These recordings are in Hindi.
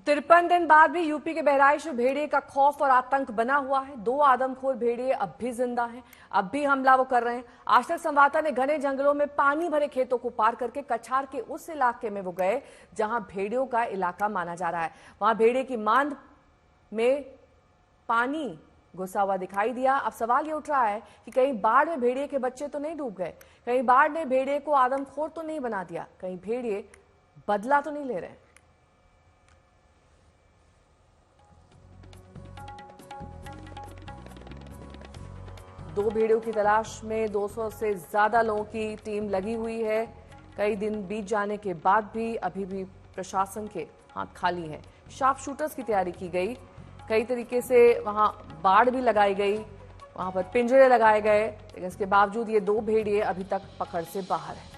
53 दिन बाद भी यूपी के बहराइच में भेड़िए का खौफ और आतंक बना हुआ है। 2 आदमखोर भेड़िए अब भी जिंदा हैं, अब भी हमला वो कर रहे हैं। आज तक संवाददाता ने घने जंगलों में पानी भरे खेतों को पार करके कछार के उस इलाके में वो गए जहां भेड़ियों का इलाका माना जा रहा है। वहां भेड़िए की मांद में पानी घुसा हुआ दिखाई दिया। अब सवाल ये उठ रहा है कि कहीं बाढ़ में भेड़िए के बच्चे तो नहीं डूब गए, कहीं बाढ़ ने भेड़िए को आदमखोर तो नहीं बना दिया, कहीं भेड़िए बदला तो नहीं ले रहे। दो भेड़ियों की तलाश में 200 से ज्यादा लोगों की टीम लगी हुई है। कई दिन बीत जाने के बाद भी अभी भी प्रशासन के हाथ खाली है। शार्प शूटर्स की तैयारी की गई, कई तरीके से वहां बाड़ भी लगाई गई, वहां पर पिंजरे लगाए गए, लेकिन इसके बावजूद ये 2 भेड़िए अभी तक पकड़ से बाहर है।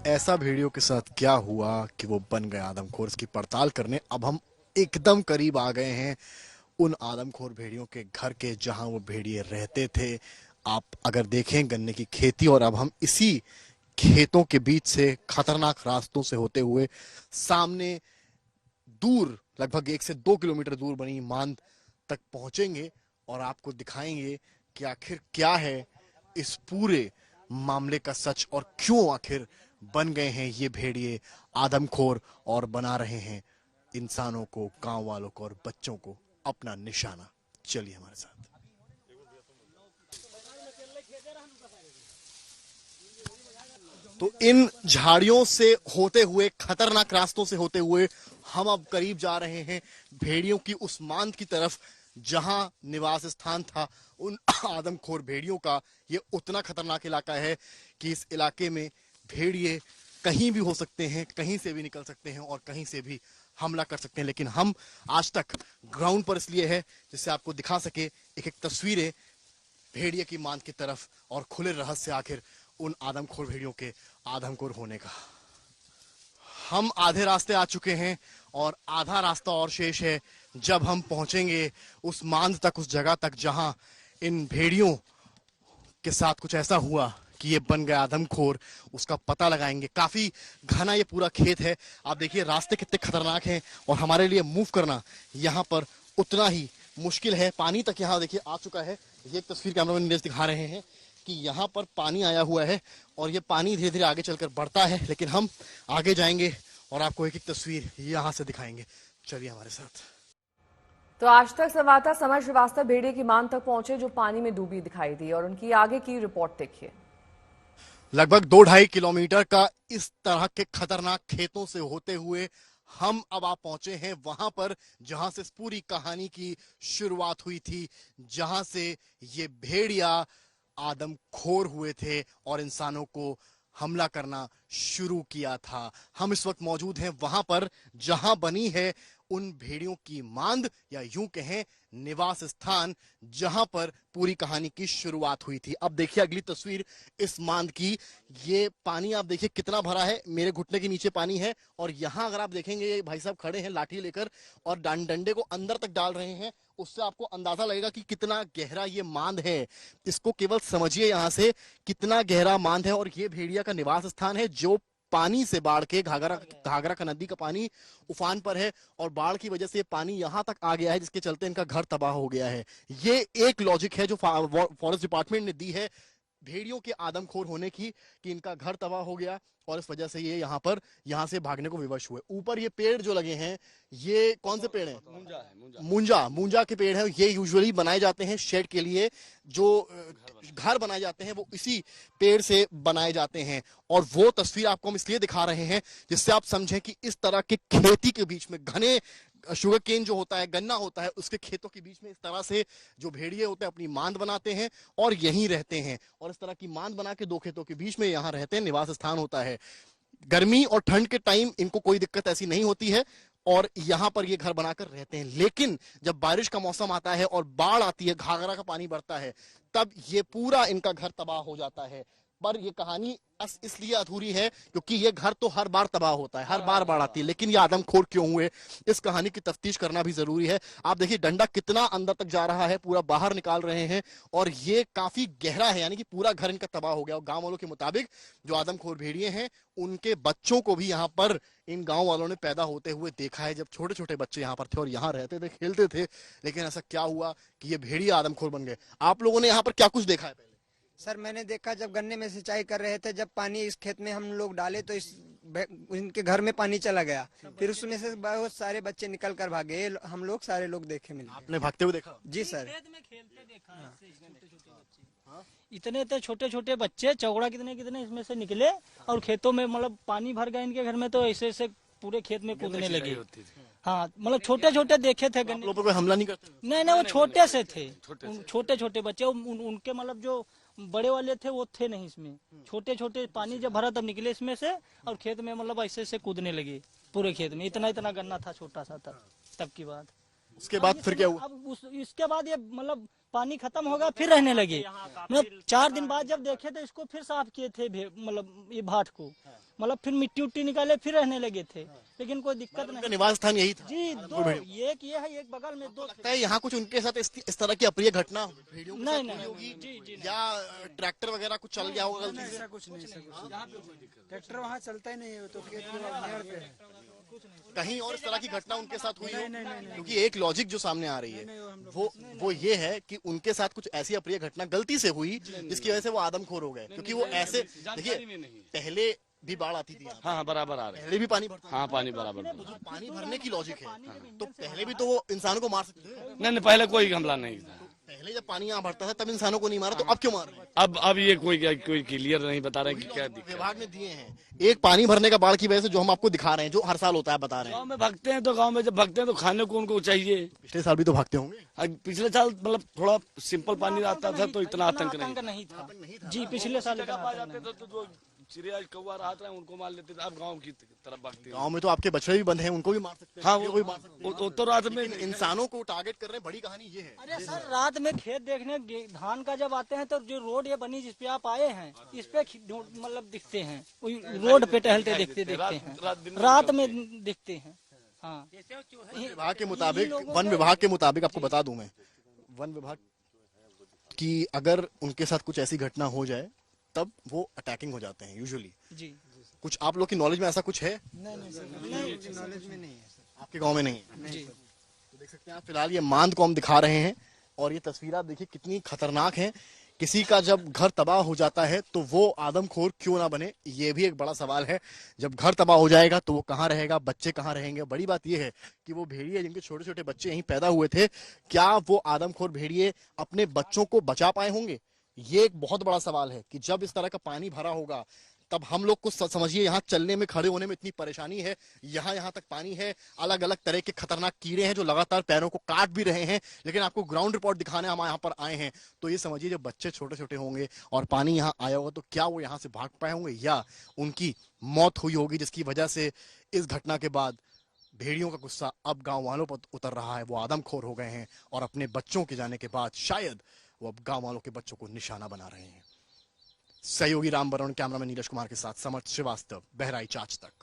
ऐसा भेड़ियों के साथ क्या हुआ कि वो बन गए आदमखोर, इसकी पड़ताल करने अब हम एकदम करीब आ गए हैं उन आदमखोर भेड़ियों के घर के जहां वो भेड़िए रहते थे। आप अगर देखें गन्ने की खेती, और अब हम इसी खेतों के बीच से खतरनाक रास्तों से होते हुए सामने दूर लगभग 1 से 2 किलोमीटर दूर बनी मांद तक पहुंचेंगे और आपको दिखाएंगे कि आखिर क्या है इस पूरे मामले का सच और क्यों आखिर बन गए हैं ये भेड़िए आदमखोर और बना रहे हैं इंसानों को, गांव वालों को और बच्चों को अपना निशाना। चलिए हमारे साथ। तो इन झाड़ियों से होते हुए, खतरनाक रास्तों से होते हुए हम अब करीब जा रहे हैं भेड़ियों की उस मांद की तरफ जहां निवास स्थान था उन आदमखोर भेड़ियों का। ये उतना खतरनाक इलाका है कि इस इलाके में भेड़िए कहीं भी हो सकते हैं, कहीं से भी निकल सकते हैं और कहीं से भी हमला कर सकते हैं। लेकिन हम आज तक ग्राउंड पर इसलिए है जिससे आपको दिखा सके एक एक तस्वीरें भेड़िए की मांद की तरफ और खुले रहस्य आखिर उन आदमखोर भेड़ियों के आदमखोर होने का। हम आधे रास्ते आ चुके हैं और आधा रास्ता और शेष है। जब हम पहुंचेंगे उस मांद तक, उस जगह तक जहां इन भेड़ियों के साथ कुछ ऐसा हुआ कि ये बन गया आदमखोर, उसका पता लगाएंगे। काफी घना ये पूरा खेत है, आप देखिए रास्ते कितने खतरनाक हैं और हमारे लिए मूव करना यहाँ पर उतना ही मुश्किल है। पानी तक यहाँ देखिए आ चुका है। ये एक तस्वीर कैमरामैन नीरज दिखा रहे हैं कि यहाँ पर पानी आया हुआ है और ये पानी धीरे धीरे आगे चलकर बढ़ता है, लेकिन हम आगे जाएंगे और आपको एक एक तस्वीर यहाँ से दिखाएंगे। चलिए हमारे साथ। तो आज तक संवाददाता समर श्रीवास्तव भेड़िए की मांद तक पहुंचे जो पानी में डूबी दिखाई दी, और उनकी आगे की रिपोर्ट देखिए। लगभग 2-2.5 किलोमीटर का इस तरह के खतरनाक खेतों से होते हुए हम अब आप पहुंचे हैं वहां पर जहां से इस पूरी कहानी की शुरुआत हुई थी, जहां से ये भेड़िया आदमखोर हुए थे और इंसानों को हमला करना शुरू किया था। हम इस वक्त मौजूद हैं वहां पर जहां बनी है उन भेड़ियों की मांद, या यूं कहें निवास स्थान, जहां पर पूरी कहानी की शुरुआत हुई थी। अब देखिए अगली तस्वीर इस मांद की। ये पानी आप देखिए कितना भरा है, मेरे घुटने के नीचे पानी है और यहाँ अगर आप देखेंगे ये भाई साहब खड़े हैं लाठी लेकर और डंडे को अंदर तक डाल रहे हैं। उससे आपको अंदाजा लगेगा कि कितना गहरा ये मांद है। इसको केवल समझिए यहाँ से कितना गहरा मांद है। और ये भेड़िया का निवास स्थान है जो पानी से बाढ़ के घाघरा का नदी का पानी उफान पर है और बाढ़ की वजह से पानी यहां तक आ गया है, जिसके चलते इनका घर तबाह हो गया है। ये एक लॉजिक है जो फॉरेस्ट डिपार्टमेंट ने दी है भेड़ियों के आदमखोर होने की, कि इनका घर तबाह हो गया और इस वजह से ये यहाँ से भागने को विवश हुए। ऊपर ये पेड़ जो लगे हैं, ये कौन से पेड़ हैं? मूंजा के पेड़ हैं। ये यूजुअली बनाए जाते हैं शेड के लिए, जो घर बनाए जाते हैं वो इसी पेड़ से बनाए जाते हैं। और वो तस्वीर आपको हम इसलिए दिखा रहे हैं जिससे आप समझें कि इस तरह के खेती के बीच में, घने शुगर केन जो होता है, गन्ना होता है, उसके खेतों के बीच में इस तरह से जो भेड़िए होते हैं अपनी मांद बनाते हैं और यहीं रहते हैं। और इस तरह की मांद बना के 2 खेतों के बीच में यहाँ रहते हैं, निवास स्थान होता है। गर्मी और ठंड के टाइम इनको कोई दिक्कत ऐसी नहीं होती है और यहाँ पर ये घर बनाकर रहते हैं। लेकिन जब बारिश का मौसम आता है और बाढ़ आती है, घाघरा का पानी बढ़ता है, तब ये पूरा इनका घर तबाह हो जाता है। पर ये कहानी इसलिए अधूरी है क्योंकि ये घर तो हर बार तबाह होता है, हर बार बाढ़ आती है, लेकिन ये आदमखोर क्यों हुए, इस कहानी की तफ्तीश करना भी जरूरी है। आप देखिए डंडा कितना अंदर तक जा रहा है, पूरा बाहर निकाल रहे हैं और ये काफी गहरा है, यानी कि पूरा घर इनका तबाह हो गया। और गांव वालों के मुताबिक जो आदमखोर भेड़िए हैं उनके बच्चों को भी यहाँ पर इन गांव वालों ने पैदा होते हुए देखा है, जब छोटे छोटे बच्चे यहाँ पर थे और यहाँ रहते थे, खेलते थे। लेकिन ऐसा क्या हुआ कि ये भेड़िए आदमखोर बन गए? आप लोगों ने यहाँ पर क्या कुछ देखा है? पहले सर मैंने देखा जब गन्ने में सिंचाई कर रहे थे, जब पानी इस खेत में हम लोग डाले तो इनके घर में पानी चला गया, फिर उसमें से बहुत सारे बच्चे निकल कर भागे, हम लोग सारे लोग देखे मिले। आपने भागते हुए देखा? जी सर। खेत में खेलते देखा है, इतने छोटे छोटे बच्चे चौड़ा कितने कितने इसमें से निकले और खेतों में मतलब पानी भर गया इनके घर में, तो ऐसे ऐसे पूरे खेत में कूदने लगे। हाँ मतलब छोटे छोटे देखे थे गन्ने। लोगों पर कोई हमला नहीं करते? नहीं नहीं, वो छोटे से थे, छोटे छोटे बच्चे, उनके मतलब जो बड़े वाले थे वो थे नहीं इसमें, छोटे छोटे पानी जब भरा तब निकले इसमें से और खेत में मतलब ऐसे ऐसे कूदने लगे पूरे खेत में। इतना इतना गन्ना था छोटा सा तब की बात। उसके बाद फिर क्या हुआ? अब इसके बाद ये मतलब पानी खत्म होगा फिर रहने लगे। मतलब 4 दिन बाद जब देखे तो इसको फिर साफ किए थे, मतलब ये भाट को, मतलब फिर मिट्टी उट्टी निकाले फिर रहने लगे थे, लेकिन कोई दिक्कत नहीं। निवास स्थान यही था जी, दो एक ये है, एक बगल में दो। लगता है यहाँ कुछ उनके साथ इस तरह की अप्रिय घटना भेड़ियों के साथ नहीं हुई होगी? जी जी या ट्रैक्टर वगैरह कुछ चल गया होगा गलती से? कुछ नहीं सर, ट्रैक्टर वहाँ चलता ही नहीं है, तो खेत पे है। कहीं और इस तरह की घटना उनके साथ हुई हो? क्योंकि एक लॉजिक जो सामने आ रही है वो ये है कि उनके साथ कुछ ऐसी अप्रिय घटना गलती से हुई जिसकी वजह से वो आदमखोर हो गए। क्योंकि वो ऐसे देखिए पहले भी बाढ़ आती थी, हाँ बराबर आ रहे हैं, पहले भी पानी भरता था। हाँ पानी बराबर। जो पानी भरने की लॉजिक है, तो पहले भी तो वो इंसानों को मार सकते थे। नहीं पहले कोई हमला नहीं था। पहले जब पानी यहाँ भरता था तब इंसानों को नहीं मारा, तो अब क्यों मार रहे हैं? अब ये कोई क्लियर नहीं बता रहे कि क्या दिक्कत। विभाग ने दिए हैं एक पानी भरने का बाढ़ की वजह से, जो हम आपको दिखा रहे हैं, जो हर साल होता है, बता रहे हैं। गाँव में भागते हैं तो गाँव में जब भागते हैं तो खाने को उनको चाहिए। पिछले साल भी तो भागते होंगे। पिछले साल मतलब थोड़ा सिंपल पानी आता था तो इतना आतंक नहीं था जी। पिछले साल जाते थे तो जो चिड़िया कौवा रात रहे उनको मार लेते थे, अब गाँव की तरफ भागते हैं। गांव में तो आपके बछड़े भी बंद हैं, उनको भी मार सकते हैं। हाँ वो भी मार सकते हैं। वो तो रात में इंसानों को टारगेट कर रहे हैं, बड़ी कहानी ये है। अरे सर रात में खेत देखने धान का जब आते हैं तो जो रोड ये बनी जिसपे आप आए हैं, इस पे मतलब दिखते हैं, रोड पे टहलते देखते हैं, रात में दिखते हैं। हाँ विभाग के मुताबिक, वन विभाग के मुताबिक आपको बता दूं मैं, वन विभाग की अगर उनके साथ कुछ ऐसी घटना हो जाए तब वो अटैकिंग हो जाते हैं यूजुअली जी। कुछ आप लोग की नॉलेज में ऐसा कुछ है? नहीं नॉलेज में नहीं है आपके गांव में नहीं है? जी तो देख सकते हैं आप, फिलहाल ये मांद को हम दिखा रहे हैं और ये तस्वीर आप देखिए कितनी खतरनाक है। किसी का जब घर तबाह हो जाता है तो वो आदमखोर क्यों ना बने, ये भी एक बड़ा सवाल है। जब घर तबाह हो जाएगा तो वो कहाँ रहेगा, बच्चे कहाँ रहेंगे? बड़ी बात यह है कि वो भेड़िए जिनके छोटे छोटे बच्चे यहीं पैदा हुए थे, क्या वो आदमखोर भेड़िए अपने बच्चों को बचा पाए होंगे? ये एक बहुत बड़ा सवाल है कि जब इस तरह का पानी भरा होगा तब हम लोग को समझिए यहाँ चलने में, खड़े होने में इतनी परेशानी है। यहाँ तक पानी है, अलग अलग तरह के खतरनाक कीड़े हैं जो लगातार पैरों को काट भी रहे हैं। लेकिन आपको ग्राउंड रिपोर्ट दिखाने हम यहाँ पर आए हैं, तो ये समझिए जब बच्चे छोटे छोटे होंगे और पानी यहाँ आया होगा तो क्या वो यहाँ से भाग पाए होंगे या उनकी मौत हुई होगी, जिसकी वजह से इस घटना के बाद भेड़ियों का गुस्सा अब गांव वालों पर उतर रहा है। वो आदमखोर हो गए हैं और अपने बच्चों के जाने के बाद शायद वो अब गांव वालों के बच्चों को निशाना बना रहे हैं। सहयोगी राम वरुण, कैमरामैन नीरज कुमार के साथ समर्थ श्रीवास्तव, बहराइच आज तक।